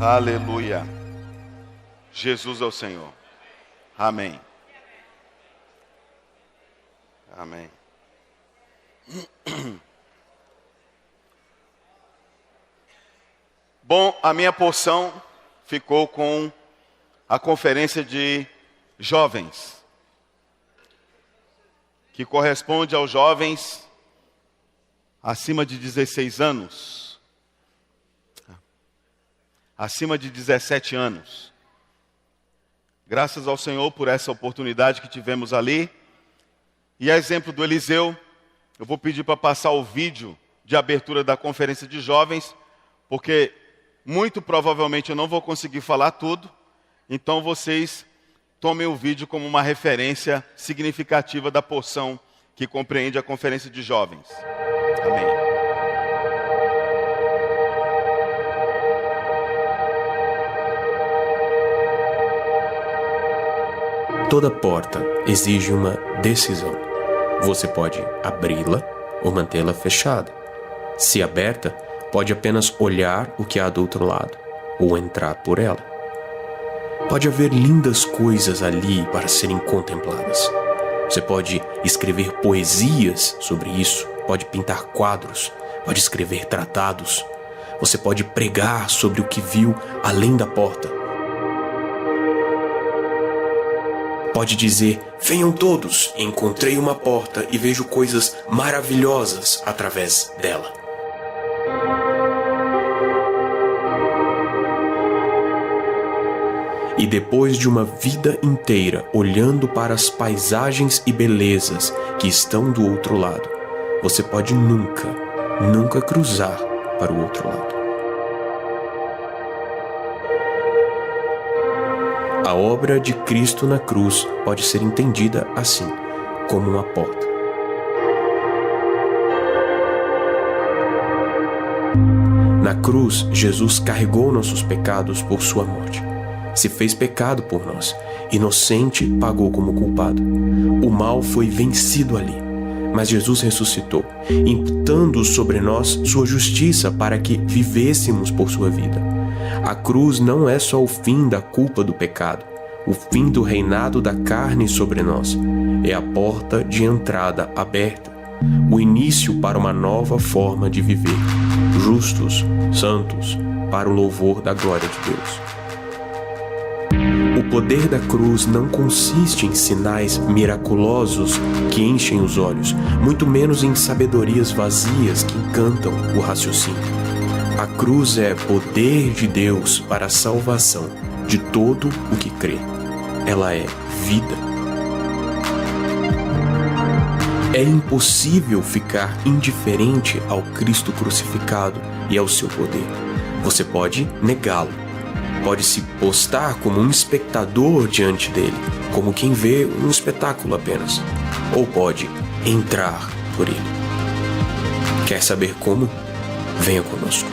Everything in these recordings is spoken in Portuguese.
Aleluia. Jesus é o Senhor. Amém. Amém. Bom, a minha porção ficou com a conferência de jovens, que corresponde aos jovens acima de 16 anos, acima de 17 anos. Graças ao Senhor por essa oportunidade que tivemos ali. E a exemplo do Eliseu, eu vou pedir para passar o vídeo de abertura da conferência de jovens, porque muito provavelmente eu não vou conseguir falar tudo, então vocês tomem o vídeo como uma referência significativa da porção que compreende a conferência de jovens. Amém. Toda porta exige uma decisão. Você pode abri-la ou mantê-la fechada. Se aberta, pode apenas olhar o que há do outro lado, ou entrar por ela. Pode haver lindas coisas ali para serem contempladas. Você pode escrever poesias sobre isso, pode pintar quadros, pode escrever tratados. Você pode pregar sobre o que viu além da porta. Pode dizer, venham todos, encontrei uma porta e vejo coisas maravilhosas através dela. E depois de uma vida inteira olhando para as paisagens e belezas que estão do outro lado, você pode nunca cruzar para o outro lado. A obra de Cristo na cruz pode ser entendida assim, como uma porta. Na cruz, Jesus carregou nossos pecados por sua morte. Se fez pecado por nós, inocente pagou como culpado. O mal foi vencido ali, mas Jesus ressuscitou, imputando sobre nós sua justiça para que vivêssemos por sua vida. A cruz não é só o fim da culpa do pecado, o fim do reinado da carne sobre nós. É a porta de entrada aberta, o início para uma nova forma de viver, justos, santos, para o louvor da glória de Deus. O poder da cruz não consiste em sinais miraculosos que enchem os olhos, muito menos em sabedorias vazias que encantam o raciocínio. A cruz é poder de Deus para a salvação de todo o que crê. Ela é vida. É impossível ficar indiferente ao Cristo crucificado e ao seu poder. Você pode negá-lo. Pode se postar como um espectador diante dele, como quem vê um espetáculo apenas. Ou pode entrar por ele. Quer saber como? Venha conosco.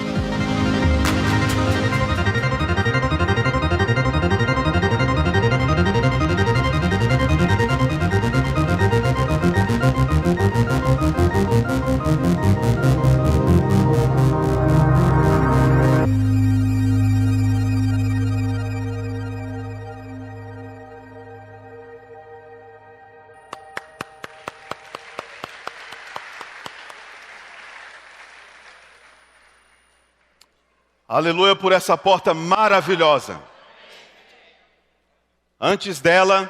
Aleluia por essa porta maravilhosa. Antes dela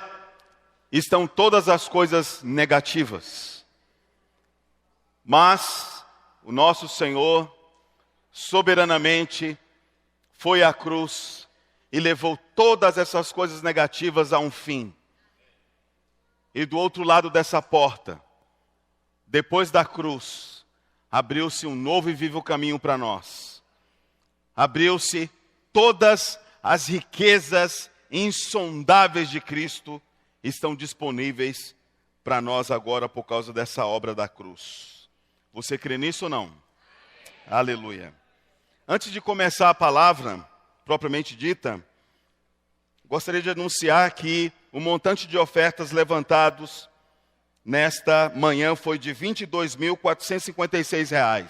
estão todas as coisas negativas. Mas o nosso Senhor soberanamente foi à cruz e levou todas essas coisas negativas a um fim. E do outro lado dessa porta, depois da cruz, abriu-se um novo e vivo caminho para nós. Abriu-se todas as riquezas insondáveis de Cristo estão disponíveis para nós agora por causa dessa obra da cruz. Você crê nisso ou não? Aleluia. Antes de começar a palavra propriamente dita, gostaria de anunciar que o montante de ofertas levantados nesta manhã foi de R$ 22.456.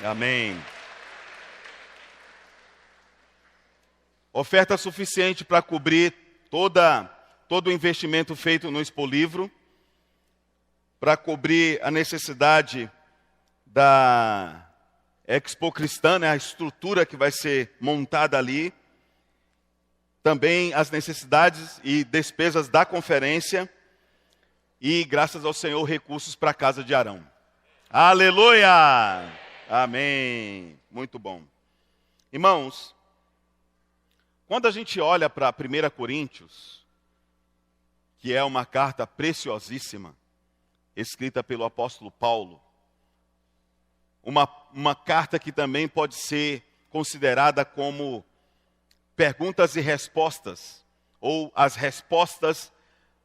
Amém. oferta suficiente para cobrir todo o investimento feito no Expolivro, para cobrir a necessidade da Expo Cristã, né, a estrutura que vai ser montada ali, também as necessidades e despesas da conferência e, graças ao Senhor, recursos para a casa de Arão. Aleluia! Amém! Muito bom. Irmãos, quando a gente olha para 1 Coríntios, que é uma carta preciosíssima, escrita pelo apóstolo Paulo, uma carta que também pode ser considerada como perguntas e respostas, ou as respostas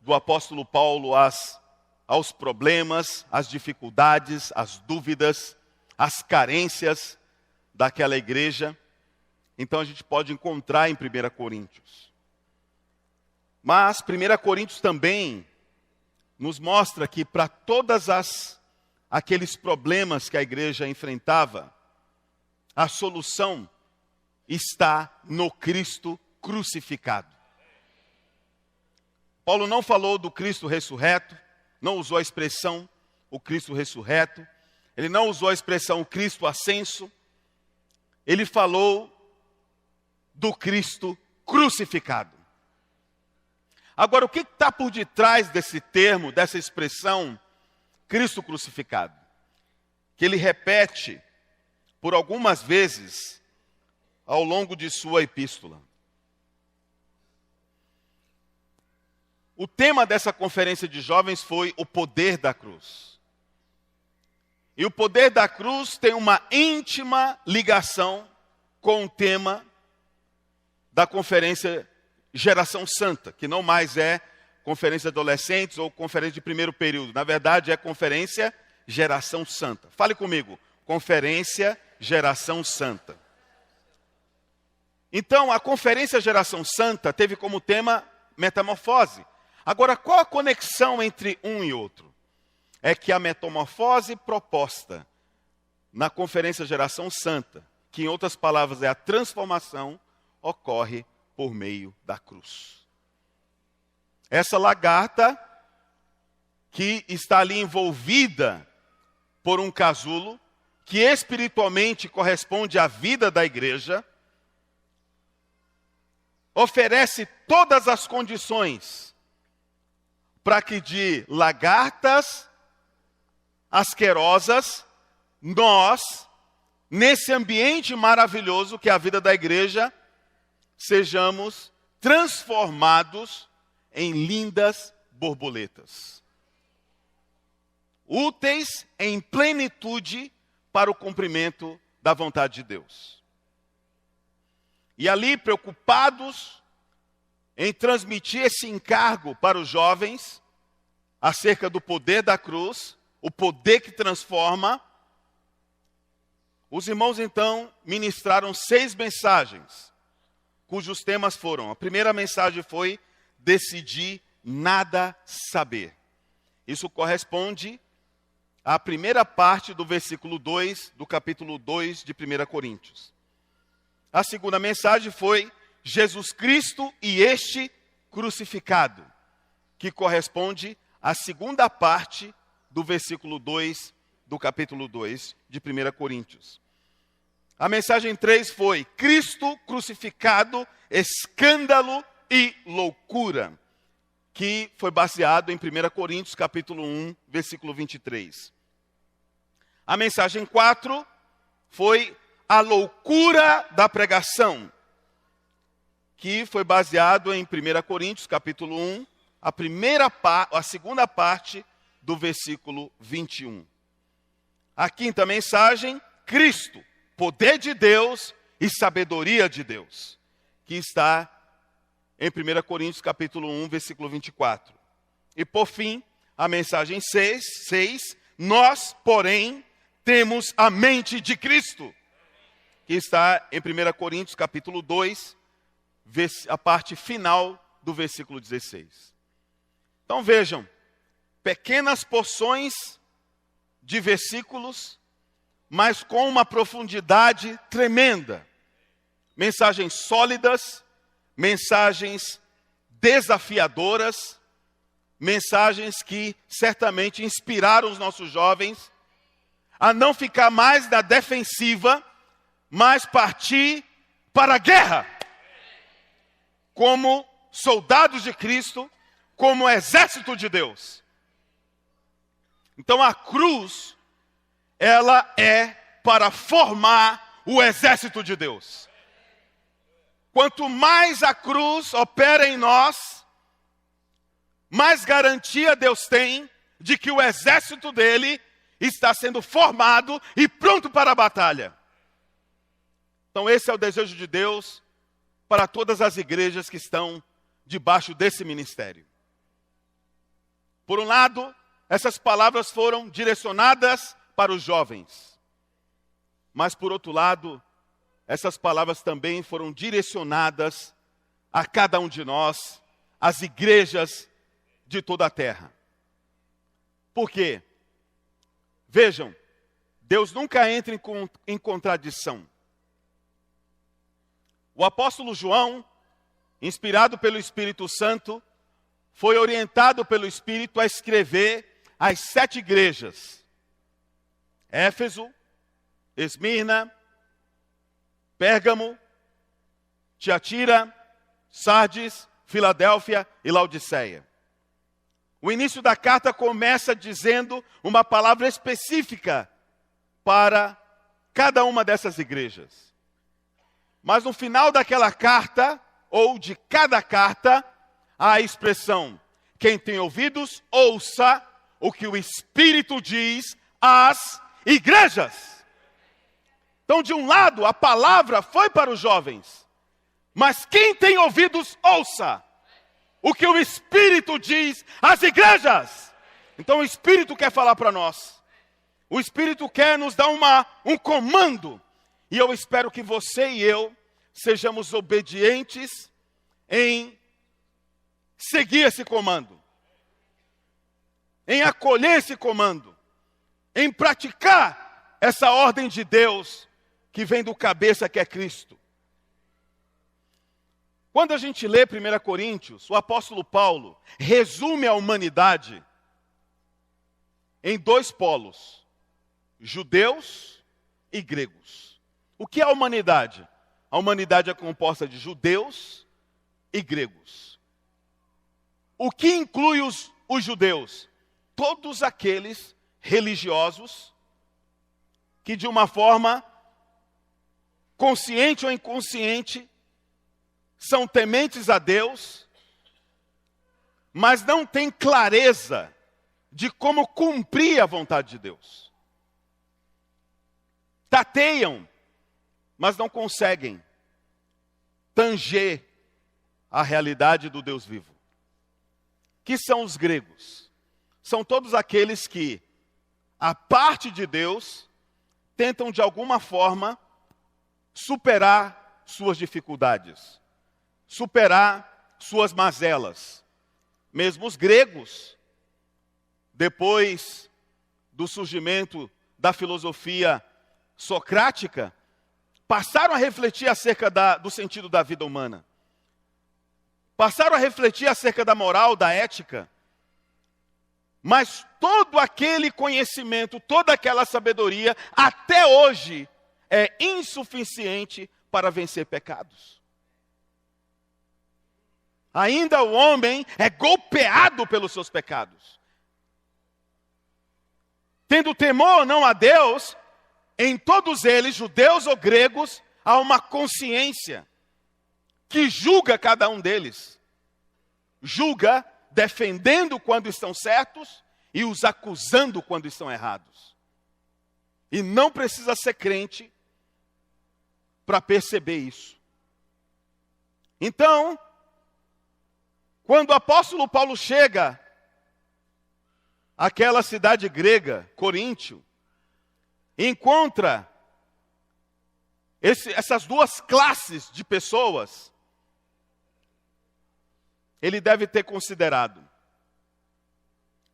do apóstolo Paulo aos problemas, às dificuldades, às dúvidas, às carências daquela igreja. Então a gente pode encontrar em 1 Coríntios. Mas 1 Coríntios também nos mostra que para aqueles problemas que a igreja enfrentava, a solução está no Cristo crucificado. Paulo não falou do Cristo ressurreto, não usou a expressão o Cristo ressurreto, ele não usou a expressão o Cristo ascenso, ele falou do Cristo crucificado. Agora, o que está por detrás desse termo, dessa expressão Cristo crucificado? Que ele repete por algumas vezes ao longo de sua epístola. O tema dessa conferência de jovens foi o poder da cruz. E o poder da cruz tem uma íntima ligação com o tema da conferência Geração Santa, que não mais é conferência de adolescentes ou conferência de primeiro período. Na verdade, é conferência Geração Santa. Fale comigo, conferência Geração Santa. Então, a conferência Geração Santa teve como tema metamorfose. Agora, qual a conexão entre um e outro? É que a metamorfose proposta na conferência Geração Santa, que em outras palavras é a transformação, ocorre por meio da cruz. Essa lagarta que está ali envolvida por um casulo, que espiritualmente corresponde à vida da igreja, oferece todas as condições para que de lagartas asquerosas, nós, nesse ambiente maravilhoso que é a vida da igreja, sejamos transformados em lindas borboletas, úteis em plenitude para o cumprimento da vontade de Deus. E ali, preocupados em transmitir esse encargo para os jovens, acerca do poder da cruz, o poder que transforma, os irmãos então ministraram 6 mensagens, cujos temas foram: a primeira mensagem foi decidir nada saber. Isso corresponde à primeira parte do versículo 2 do capítulo 2 de 1 Coríntios. A segunda mensagem foi Jesus Cristo e este crucificado, que corresponde à segunda parte do versículo 2 do capítulo 2 de 1 Coríntios. A mensagem 3 foi Cristo crucificado, escândalo e loucura, que foi baseado em 1 Coríntios capítulo 1, versículo 23. A mensagem 4 foi a loucura da pregação, que foi baseado em 1 Coríntios capítulo 1, a segunda parte do versículo 21. A quinta mensagem, Cristo, poder de Deus e sabedoria de Deus, que está em 1 Coríntios capítulo 1, versículo 24. E por fim, a mensagem 6, nós, porém, temos a mente de Cristo, que está em 1 Coríntios capítulo 2, a parte final do versículo 16. Então vejam, pequenas porções de versículos, mas com uma profundidade tremenda. Mensagens sólidas, mensagens desafiadoras, mensagens que certamente inspiraram os nossos jovens a não ficar mais na defensiva, mas partir para a guerra, como soldados de Cristo, como exército de Deus. Então a cruz, ela é para formar o exército de Deus. Quanto mais a cruz opera em nós, mais garantia Deus tem de que o exército dele está sendo formado e pronto para a batalha. Então esse é o desejo de Deus para todas as igrejas que estão debaixo desse ministério. Por um lado, essas palavras foram direcionadas para os jovens. Mas por outro lado, essas palavras também foram direcionadas a cada um de nós, às igrejas de toda a terra. Por quê? Vejam, Deus nunca entra em contradição. O apóstolo João, inspirado pelo Espírito Santo, foi orientado pelo Espírito a escrever as 7 igrejas: Éfeso, Esmirna, Pérgamo, Tiatira, Sardes, Filadélfia e Laodiceia. O início da carta começa dizendo uma palavra específica para cada uma dessas igrejas. Mas no final daquela carta, ou de cada carta, há a expressão: quem tem ouvidos, ouça o que o Espírito diz às igrejas. Então, de um lado, a palavra foi para os jovens, mas quem tem ouvidos, ouça o que o Espírito diz às igrejas. Então o Espírito quer falar para nós. O Espírito quer nos dar um comando. E eu espero que você e eu sejamos obedientes em seguir esse comando, em acolher esse comando, em praticar essa ordem de Deus que vem do cabeça, que é Cristo. Quando a gente lê 1 Coríntios, o apóstolo Paulo resume a humanidade em 2 polos: judeus e gregos. O que é a humanidade? A humanidade é composta de judeus e gregos. O que inclui os judeus? Todos aqueles religiosos que, de uma forma consciente ou inconsciente, são tementes a Deus, mas não têm clareza de como cumprir a vontade de Deus. Tateiam, mas não conseguem tanger a realidade do Deus vivo. Que são os gregos? São todos aqueles que, a parte de Deus, tentam de alguma forma superar suas dificuldades, superar suas mazelas. Mesmo os gregos, depois do surgimento da filosofia socrática, passaram a refletir acerca do sentido da vida humana. Passaram a refletir acerca da moral, da ética. Mas todo aquele conhecimento, toda aquela sabedoria, até hoje, é insuficiente para vencer pecados. Ainda o homem é golpeado pelos seus pecados. Tendo temor ou não a Deus, em todos eles, judeus ou gregos, há uma consciência que julga cada um deles. Julga defendendo quando estão certos e os acusando quando estão errados. E não precisa ser crente para perceber isso. Então, quando o apóstolo Paulo chega àquela cidade grega, Coríntio, encontra essas 2 classes de pessoas, ele deve ter considerado: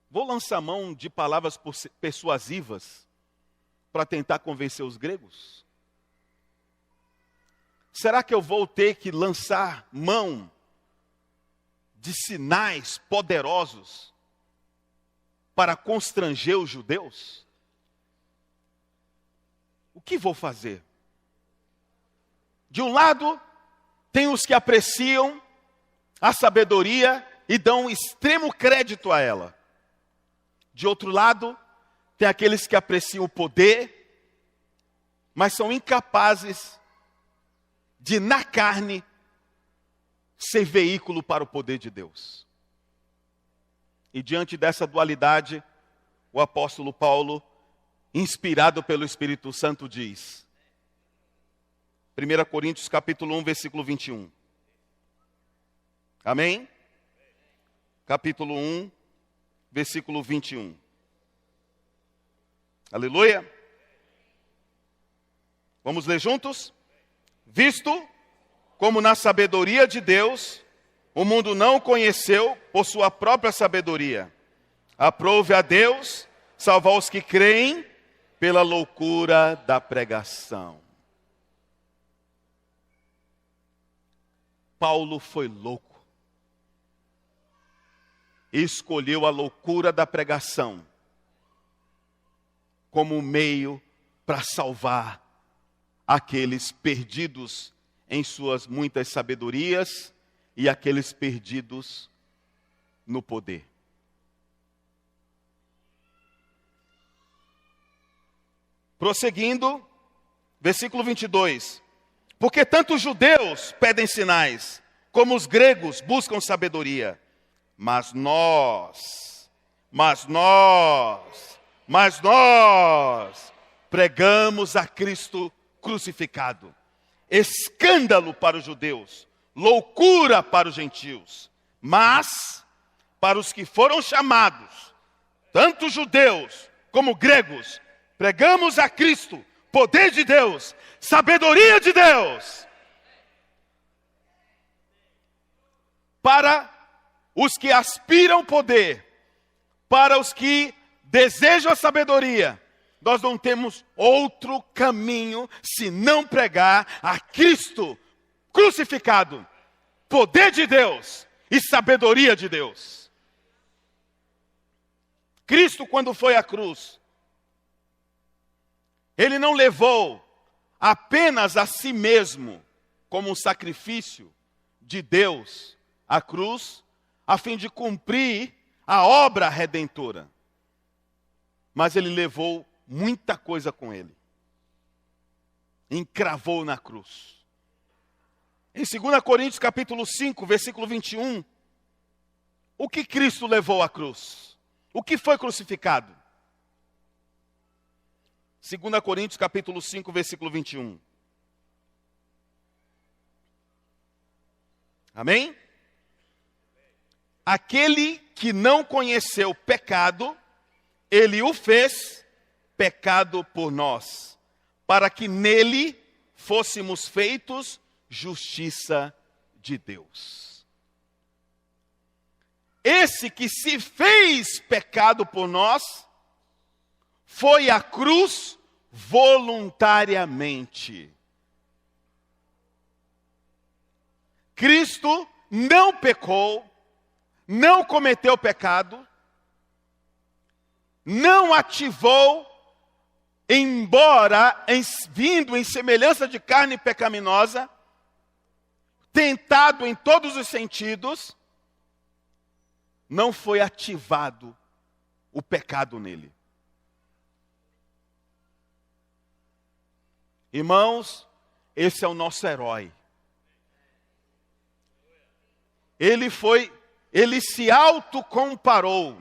vou lançar mão de palavras persuasivas para tentar convencer os gregos? será que eu vou ter que lançar mão de sinais poderosos para constranger os judeus? O que vou fazer? De um lado, tem os que apreciam a sabedoria e dão extremo crédito a ela. De outro lado, tem aqueles que apreciam o poder, mas são incapazes de, na carne, ser veículo para o poder de Deus. E diante dessa dualidade, o apóstolo Paulo, inspirado pelo Espírito Santo, diz, 1 Coríntios capítulo 1, versículo 21. Amém? Capítulo 1, versículo 21. Aleluia? Vamos ler juntos? Visto como na sabedoria de Deus, o mundo não o conheceu por sua própria sabedoria. Aprove a Deus salvar os que creem pela loucura da pregação. Paulo foi louco e escolheu a loucura da pregação como meio para salvar aqueles perdidos em suas muitas sabedorias e aqueles perdidos no poder. Prosseguindo, versículo 22. Porque tanto os judeus pedem sinais, como os gregos buscam sabedoria. Mas nós pregamos a Cristo crucificado. Escândalo para os judeus, loucura para os gentios. Mas, para os que foram chamados, tanto judeus como gregos, pregamos a Cristo, poder de Deus, sabedoria de Deus. Para os que aspiram poder, para os que desejam a sabedoria, nós não temos outro caminho senão pregar a Cristo crucificado, poder de Deus e sabedoria de Deus. Cristo, quando foi à cruz, ele não levou apenas a si mesmo como um sacrifício de Deus à cruz, a fim de cumprir a obra redentora. Mas ele levou muita coisa com ele. Encravou na cruz. Em 2 Coríntios capítulo 5, versículo 21, o que Cristo levou à cruz? O que foi crucificado? 2 Coríntios capítulo 5, versículo 21. Amém? Aquele que não conheceu pecado, ele o fez pecado por nós, para que nele fôssemos feitos justiça de Deus. Esse que se fez pecado por nós, foi à cruz voluntariamente. Cristo não pecou, não cometeu pecado, não ativou, embora vindo em semelhança de carne pecaminosa, tentado em todos os sentidos, não foi ativado o pecado nele. Irmãos, esse é o nosso herói. Ele se autocomparou.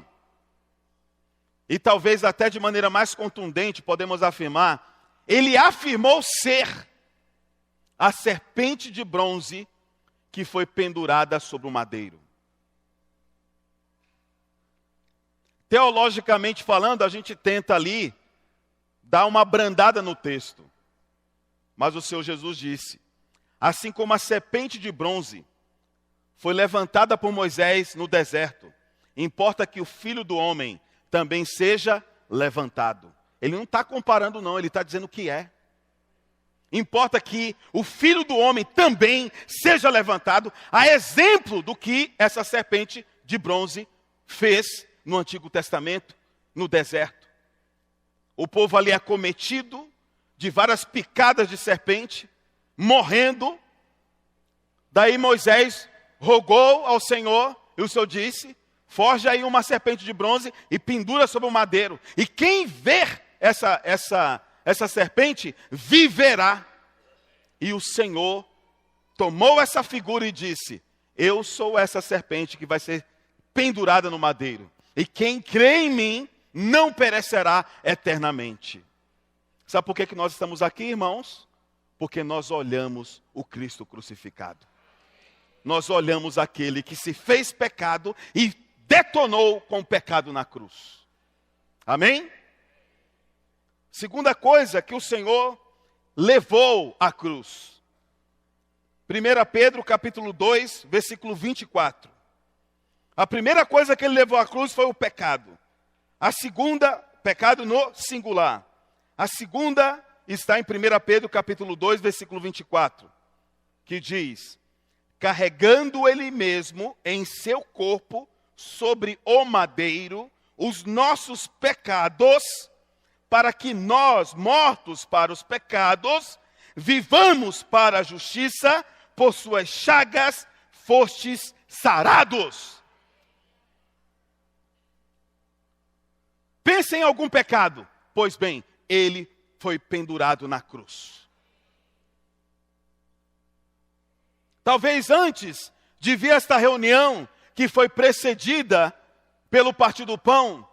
E talvez até de maneira mais contundente podemos afirmar, ele afirmou ser a serpente de bronze que foi pendurada sobre o madeiro. Teologicamente falando, a gente tenta ali dar uma abrandada no texto. Mas o Senhor Jesus disse, assim como a serpente de bronze foi levantada por Moisés no deserto, importa que o Filho do Homem também seja levantado. Ele não está comparando não, ele está dizendo o que é. Importa que o Filho do Homem também seja levantado, a exemplo do que essa serpente de bronze fez no Antigo Testamento, no deserto. O povo ali acometido de várias picadas de serpente, morrendo. Daí Moisés rogou ao Senhor, e o Senhor disse: forja aí uma serpente de bronze e pendura sobre o madeiro. E quem ver essa serpente viverá. E o Senhor tomou essa figura e disse: eu sou essa serpente que vai ser pendurada no madeiro. E quem crê em mim não perecerá eternamente. Sabe por que nós estamos aqui, irmãos? Porque nós olhamos o Cristo crucificado. Nós olhamos aquele que se fez pecado e detonou com o pecado na cruz. Amém? Segunda coisa que o Senhor levou à cruz. 1 Pedro capítulo 2, versículo 24. A primeira coisa que ele levou à cruz foi o pecado. A segunda, pecado no singular. A segunda está em 1 Pedro capítulo 2, versículo 24, que diz: carregando ele mesmo em seu corpo sobre o madeiro os nossos pecados, para que nós, mortos para os pecados, vivamos para a justiça, por suas chagas fostes sarados. Pense em algum pecado. Pois bem, ele foi pendurado na cruz. Talvez antes de vir esta reunião, que foi precedida pelo Partir do Pão,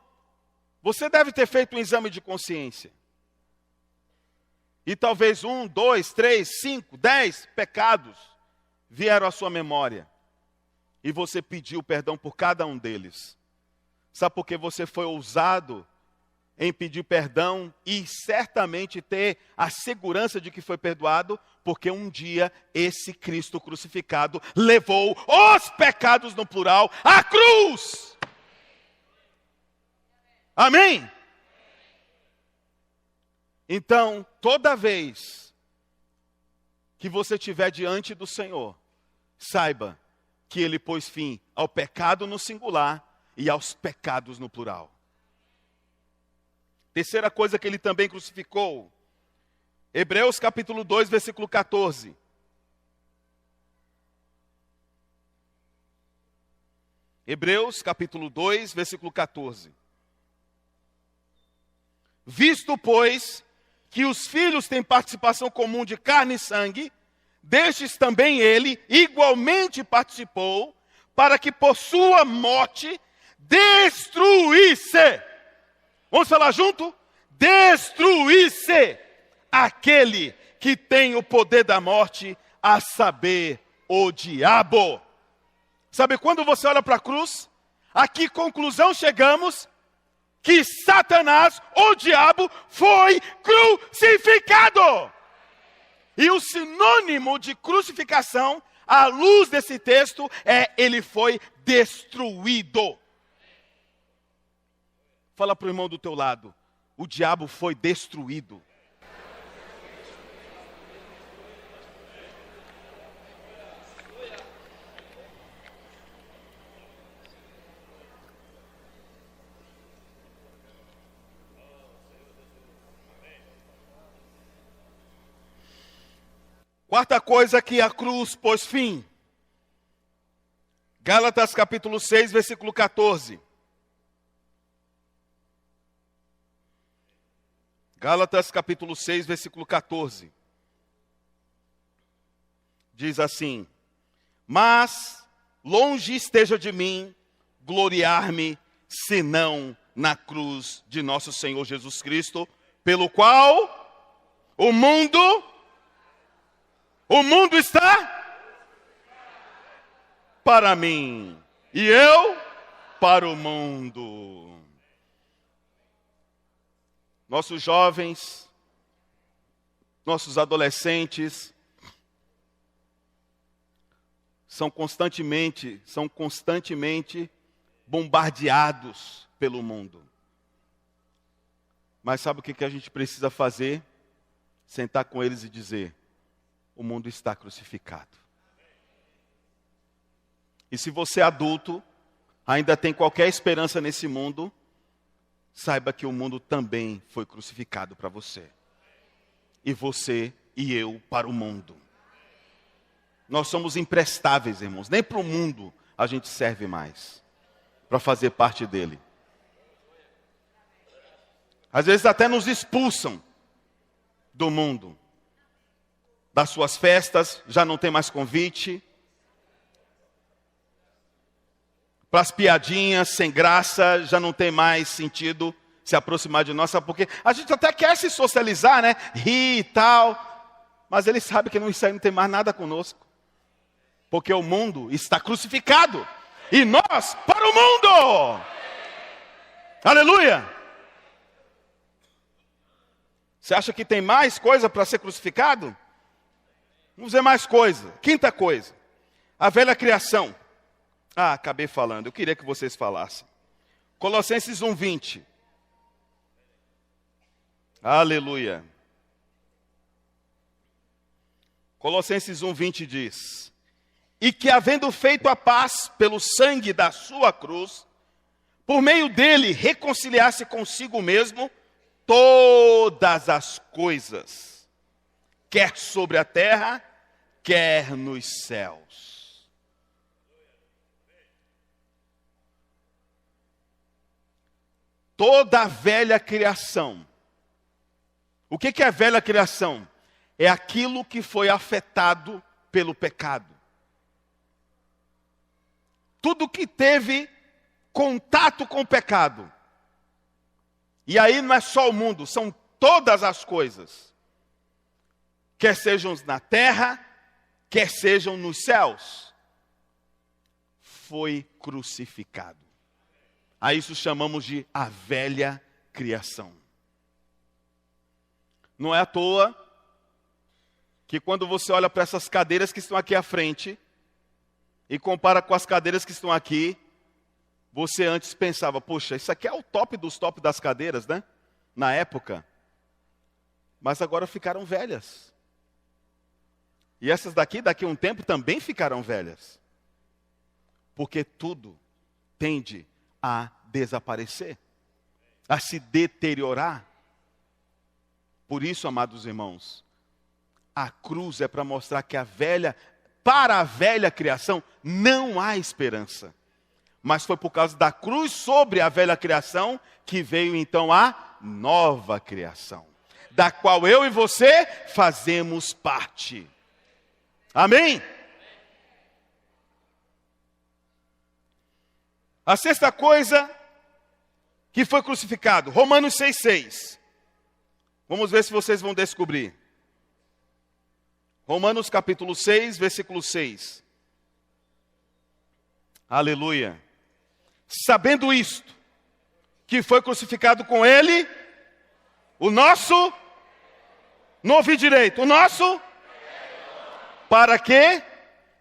você deve ter feito um exame de consciência. E talvez 1, 2, 3, 5, 10 pecados vieram à sua memória. E você pediu perdão por cada um deles. Sabe por que você foi ousado em pedir perdão e certamente ter a segurança de que foi perdoado? Porque um dia esse Cristo crucificado levou os pecados, no plural, à cruz. Amém? Então, toda vez que você estiver diante do Senhor, saiba que Ele pôs fim ao pecado no singular e aos pecados no plural. Terceira coisa que Ele também crucificou, Hebreus capítulo 2, versículo 14. Hebreus capítulo 2, versículo 14. Visto, pois, que os filhos têm participação comum de carne e sangue, destes também ele igualmente participou, para que por sua morte destruísse. Vamos falar junto? Destruísse aquele que tem o poder da morte, a saber, o diabo. Sabe quando você olha para a cruz? A que conclusão chegamos? Que Satanás, o diabo, foi crucificado. E o sinônimo de crucificação, à luz desse texto, é: ele foi destruído. Fala para o irmão do teu lado: o diabo foi destruído. Quarta coisa que a cruz pôs fim. Gálatas capítulo 6, versículo 14. Gálatas capítulo 6, versículo 14. Diz assim: mas longe esteja de mim gloriar-me, senão na cruz de nosso Senhor Jesus Cristo, pelo qual o mundo está para mim, e eu para o mundo. Nossos jovens, nossos adolescentes, são constantemente bombardeados pelo mundo. Mas sabe o que a gente precisa fazer? sentar com eles e dizer: o mundo está crucificado. E se você é adulto, ainda tem qualquer esperança nesse mundo, saiba que o mundo também foi crucificado para você. E você e eu para o mundo. Nós somos imprestáveis, irmãos. Nem para o mundo a gente serve mais para fazer parte dele. Às vezes até nos expulsam do mundo. Das suas festas, já não tem mais convite. Para as piadinhas sem graça, já não tem mais sentido se aproximar de nós. Sabe por quê? A gente até quer se socializar, né? Rir e tal. Mas ele sabe que isso aí não tem mais nada conosco. Porque o mundo está crucificado. E nós para o mundo. Aleluia. Você acha que tem mais coisa para ser crucificado? Vamos ver mais coisa. Quinta coisa. A velha criação. Acabei falando. Eu queria que vocês falassem. Colossenses 1:20. Aleluia. Colossenses 1:20 diz: e que, havendo feito a paz pelo sangue da sua cruz, por meio dele reconciliasse consigo mesmo todas as coisas, quer sobre a terra, quer nos céus. Toda a velha criação. O que é a velha criação? É aquilo que foi afetado pelo pecado. Tudo que teve contato com o pecado. E aí não é só o mundo, são todas as coisas. Quer sejam na terra, quer sejam nos céus. Foi crucificado. A isso chamamos de a velha criação. Não é à toa que quando você olha para essas cadeiras que estão aqui à frente e compara com as cadeiras que estão aqui, você antes pensava: poxa, isso aqui é o top dos top das cadeiras, né? Na época. Mas agora ficaram velhas. E essas daqui a um tempo também ficarão velhas. Porque tudo tende a desaparecer, a se deteriorar. Por isso, amados irmãos, a cruz é para mostrar que para a velha criação não há esperança. Mas foi por causa da cruz sobre a velha criação que veio então a nova criação, da qual eu e você fazemos parte. Amém? A sexta coisa que foi crucificado, Romanos 6,6. Vamos ver se vocês vão descobrir. Romanos capítulo 6, versículo 6. Aleluia. Sabendo isto, que foi crucificado com ele, o nosso, não ouvi direito, o nosso, para que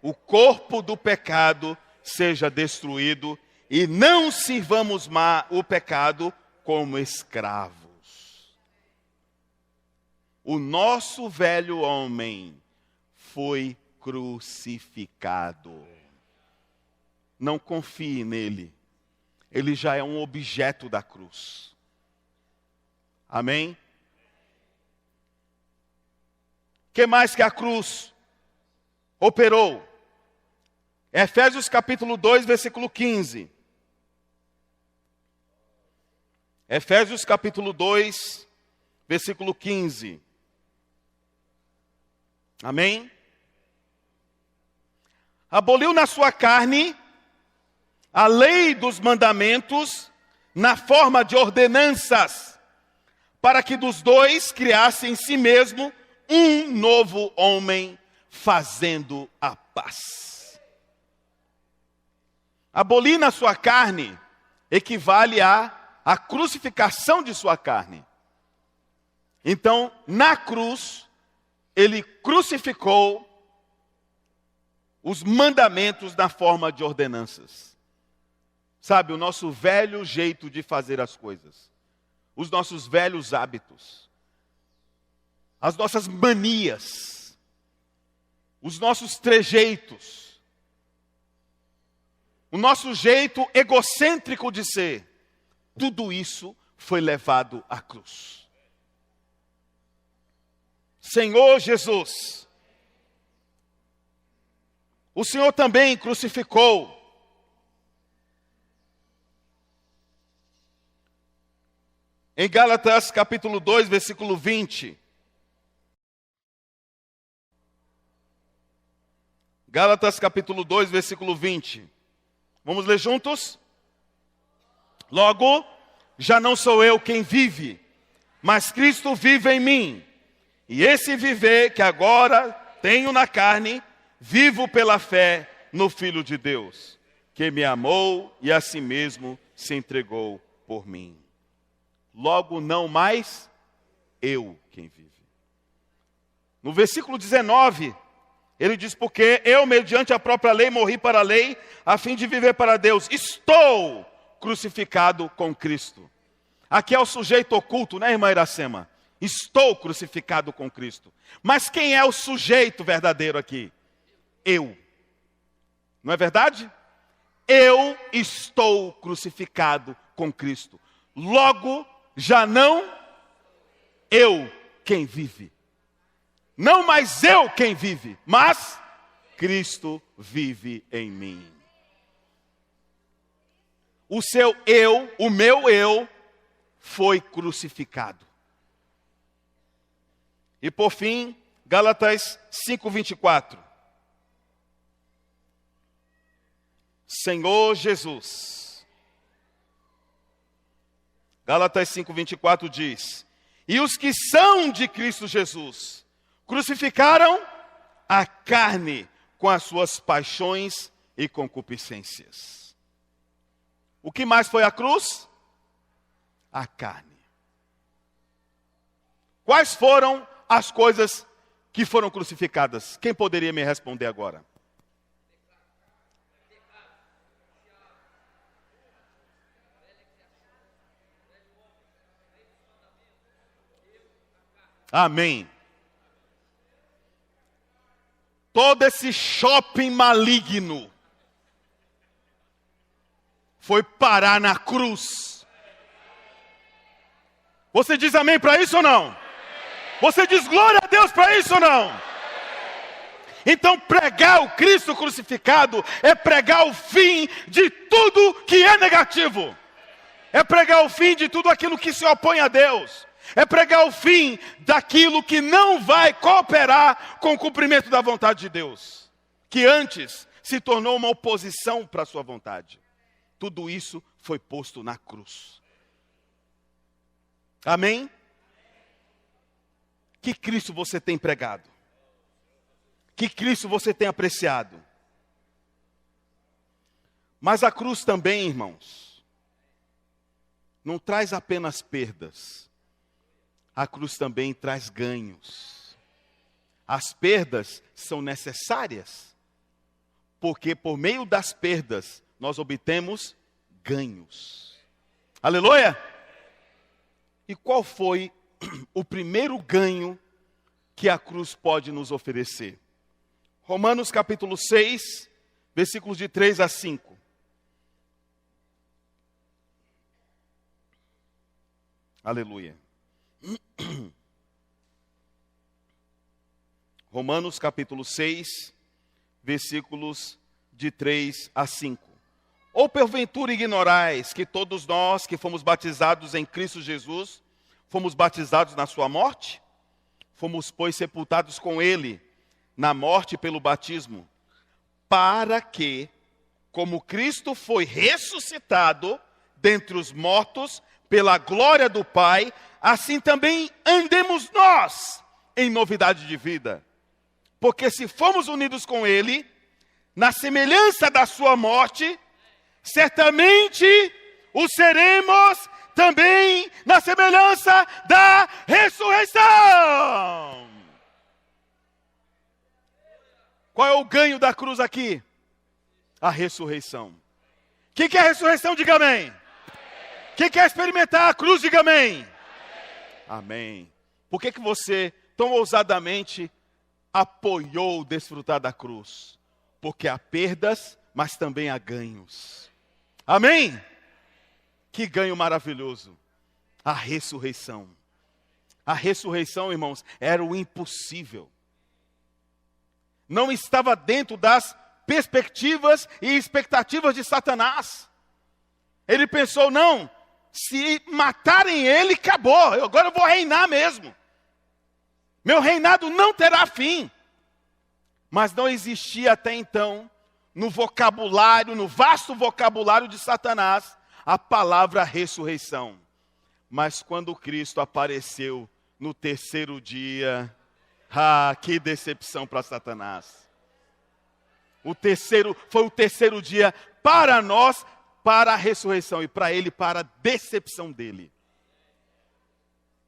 o corpo do pecado seja destruído e não sirvamos o pecado como escravos. O nosso velho homem foi crucificado. Não confie nele. Ele já é um objeto da cruz. Amém? O que mais que a cruz operou? Efésios capítulo 2, versículo 15. Efésios capítulo 2, versículo 15. Amém? Aboliu na sua carne a lei dos mandamentos na forma de ordenanças, para que dos dois criasse em si mesmo um novo homem, fazendo a paz. Abolir na sua carne equivale à crucificação de sua carne. Então, na cruz, ele crucificou os mandamentos na forma de ordenanças. Sabe, o nosso velho jeito de fazer as coisas. Os nossos velhos hábitos. as nossas manias, os nossos trejeitos, o nosso jeito egocêntrico de ser, tudo isso foi levado à cruz. Senhor Jesus, o Senhor também crucificou em Gálatas capítulo 2, versículo 20. Gálatas capítulo 2, versículo 20. Vamos ler juntos? Logo, já não sou eu quem vive, mas Cristo vive em mim. E esse viver que agora tenho na carne, vivo pela fé no Filho de Deus, que me amou e a si mesmo se entregou por mim. Logo, não mais eu quem vive. No versículo 19, ele diz, porque eu, mediante a própria lei, morri para a lei, a fim de viver para Deus. Estou crucificado com Cristo. Aqui é o sujeito oculto, né, irmã Iracema? Estou crucificado com Cristo. Mas quem é o sujeito verdadeiro aqui? Eu. Não é verdade? Eu estou crucificado com Cristo. Logo, já não eu quem vive. Não mais eu quem vive, mas Cristo vive em mim. O seu eu, o meu eu, foi crucificado. E por fim, Gálatas 5:24. Senhor Jesus. Gálatas 5:24 diz, e os que são de Cristo Jesus crucificaram a carne com as suas paixões e concupiscências. O que mais foi a cruz? A carne. Quais foram as coisas que foram crucificadas? Quem poderia me responder agora? Amém. Todo esse shopping maligno foi parar na cruz. Você diz amém para isso ou não? Você diz glória a Deus para isso ou não? Então pregar o Cristo crucificado é pregar o fim de tudo que é negativo. É pregar o fim de tudo aquilo que se opõe a Deus. É pregar o fim daquilo que não vai cooperar com o cumprimento da vontade de Deus. Que antes se tornou uma oposição para a sua vontade. Tudo isso foi posto na cruz. Amém? Que Cristo você tem pregado? Que Cristo você tem apreciado? Mas a cruz também, irmãos, não traz apenas perdas. A cruz também traz ganhos. As perdas são necessárias, porque por meio das perdas nós obtemos ganhos. Aleluia! E qual foi o primeiro ganho que a cruz pode nos oferecer? Romanos capítulo 6, versículos de 3 a 5. Aleluia. Romanos capítulo 6, versículos de 3 a 5. Ou porventura ignorais que todos nós que fomos batizados em Cristo Jesus, fomos batizados na sua morte? Fomos, pois, sepultados com ele na morte pelo batismo, para que, como Cristo foi ressuscitado dentre os mortos pela glória do Pai, assim também andemos nós em novidade de vida. Porque se fomos unidos com ele, na semelhança da sua morte, certamente o seremos também na semelhança da ressurreição. Qual é o ganho da cruz aqui? A ressurreição. O que é a ressurreição? Diga amém. Quem quer experimentar a cruz, diga amém. Amém. Por que você tão ousadamente apoiou desfrutar da cruz? Porque há perdas, mas também há ganhos. Amém? Que ganho maravilhoso. A ressurreição. A ressurreição, irmãos, era o impossível. Não estava dentro das perspectivas e expectativas de Satanás. Ele pensou, não, se matarem ele, acabou, agora eu vou reinar mesmo. Meu reinado não terá fim. Mas não existia até então, no vocabulário, no vasto vocabulário de Satanás, a palavra ressurreição. Mas quando Cristo apareceu no terceiro dia, que decepção para Satanás. Foi o terceiro dia para nós, para a ressurreição, e para ele, para a decepção dele.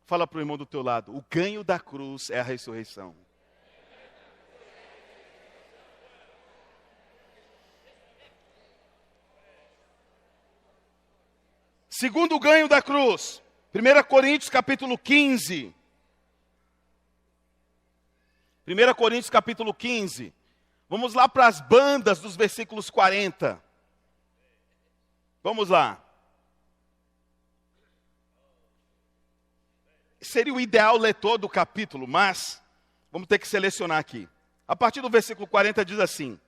Fala para o irmão do teu lado, o ganho da cruz é a ressurreição. Segundo ganho da cruz, 1 Coríntios capítulo 15. 1 Coríntios capítulo 15. Vamos lá para as bandas dos versículos 40. Vamos lá. Seria o ideal ler todo o capítulo, mas vamos ter que selecionar aqui. A partir do versículo 40 diz assim: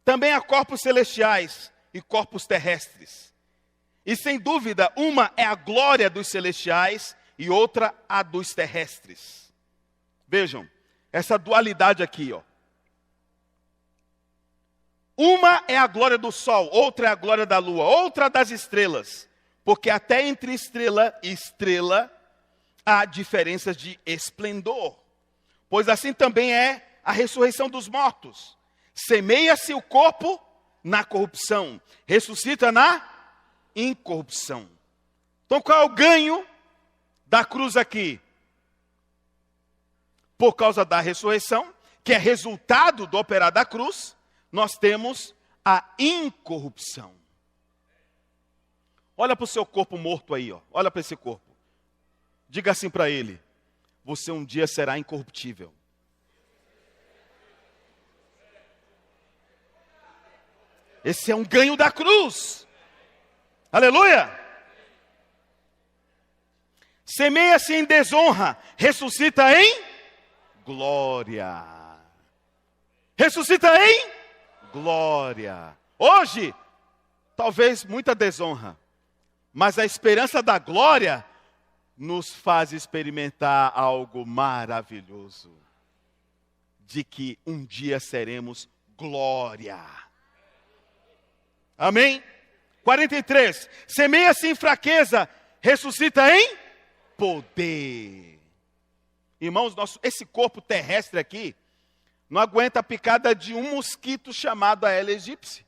também há corpos celestiais e corpos terrestres. E sem dúvida, uma é a glória dos celestiais e outra a dos terrestres. Vejam, essa dualidade aqui, ó. Uma é a glória do sol, outra é a glória da lua, outra das estrelas. Porque até entre estrela e estrela há diferenças de esplendor. Pois assim também é a ressurreição dos mortos. Semeia-se o corpo na corrupção, ressuscita na incorrupção. Então qual é o ganho da cruz aqui? Por causa da ressurreição, que é resultado do operar da cruz, nós temos a incorrupção. Olha para o seu corpo morto aí, ó. Olha para esse corpo. Diga assim para ele: você um dia será incorruptível. Esse é um ganho da cruz. Aleluia! Semeia-se em desonra, ressuscita em glória. Ressuscita em glória. Hoje, talvez muita desonra, mas a esperança da glória nos faz experimentar algo maravilhoso, de que um dia seremos glória. Amém? 43. Semeia-se em fraqueza, ressuscita em poder. Irmãos, esse corpo terrestre aqui não aguenta a picada de um mosquito chamado Aedes aegypti.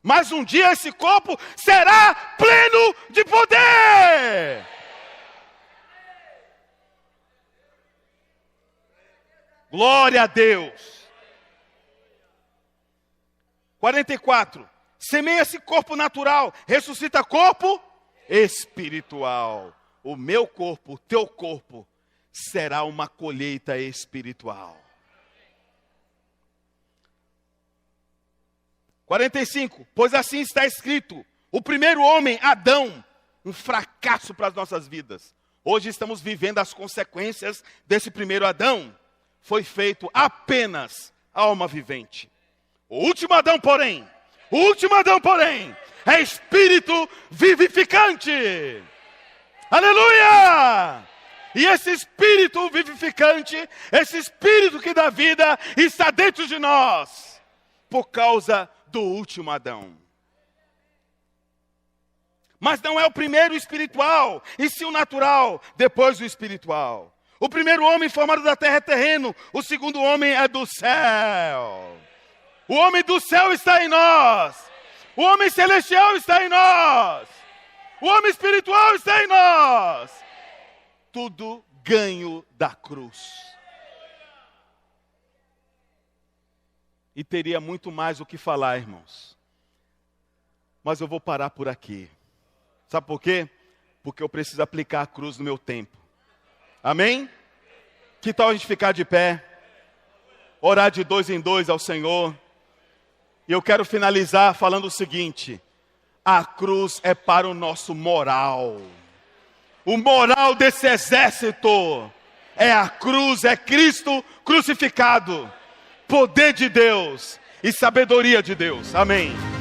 Mas um dia esse corpo será pleno de poder. Glória a Deus. 44. Semeia-se corpo natural, ressuscita corpo espiritual. O meu corpo, o teu corpo, será uma colheita espiritual. 45. Pois assim está escrito: o primeiro homem, Adão, um fracasso para as nossas vidas. Hoje estamos vivendo as consequências desse primeiro Adão. Foi feito apenas alma vivente. O último Adão, porém, é espírito vivificante. Aleluia! E esse espírito vivificante, esse espírito que dá vida, está dentro de nós, por causa do último Adão. Mas não é o primeiro espiritual, e sim o natural, depois o espiritual. O primeiro homem formado da terra é terreno, o segundo homem é do céu. O homem do céu está em nós. O homem celestial está em nós. O homem espiritual está em nós. Tudo ganho da cruz. E teria muito mais o que falar, irmãos. Mas eu vou parar por aqui. Sabe por quê? porque eu preciso aplicar a cruz no meu tempo. Amém? Que tal a gente ficar de pé? Orar de 2 em 2 ao Senhor. E eu quero finalizar falando o seguinte: a cruz é para o nosso moral. O moral desse exército é a cruz, é Cristo crucificado. Poder de Deus e sabedoria de Deus. Amém.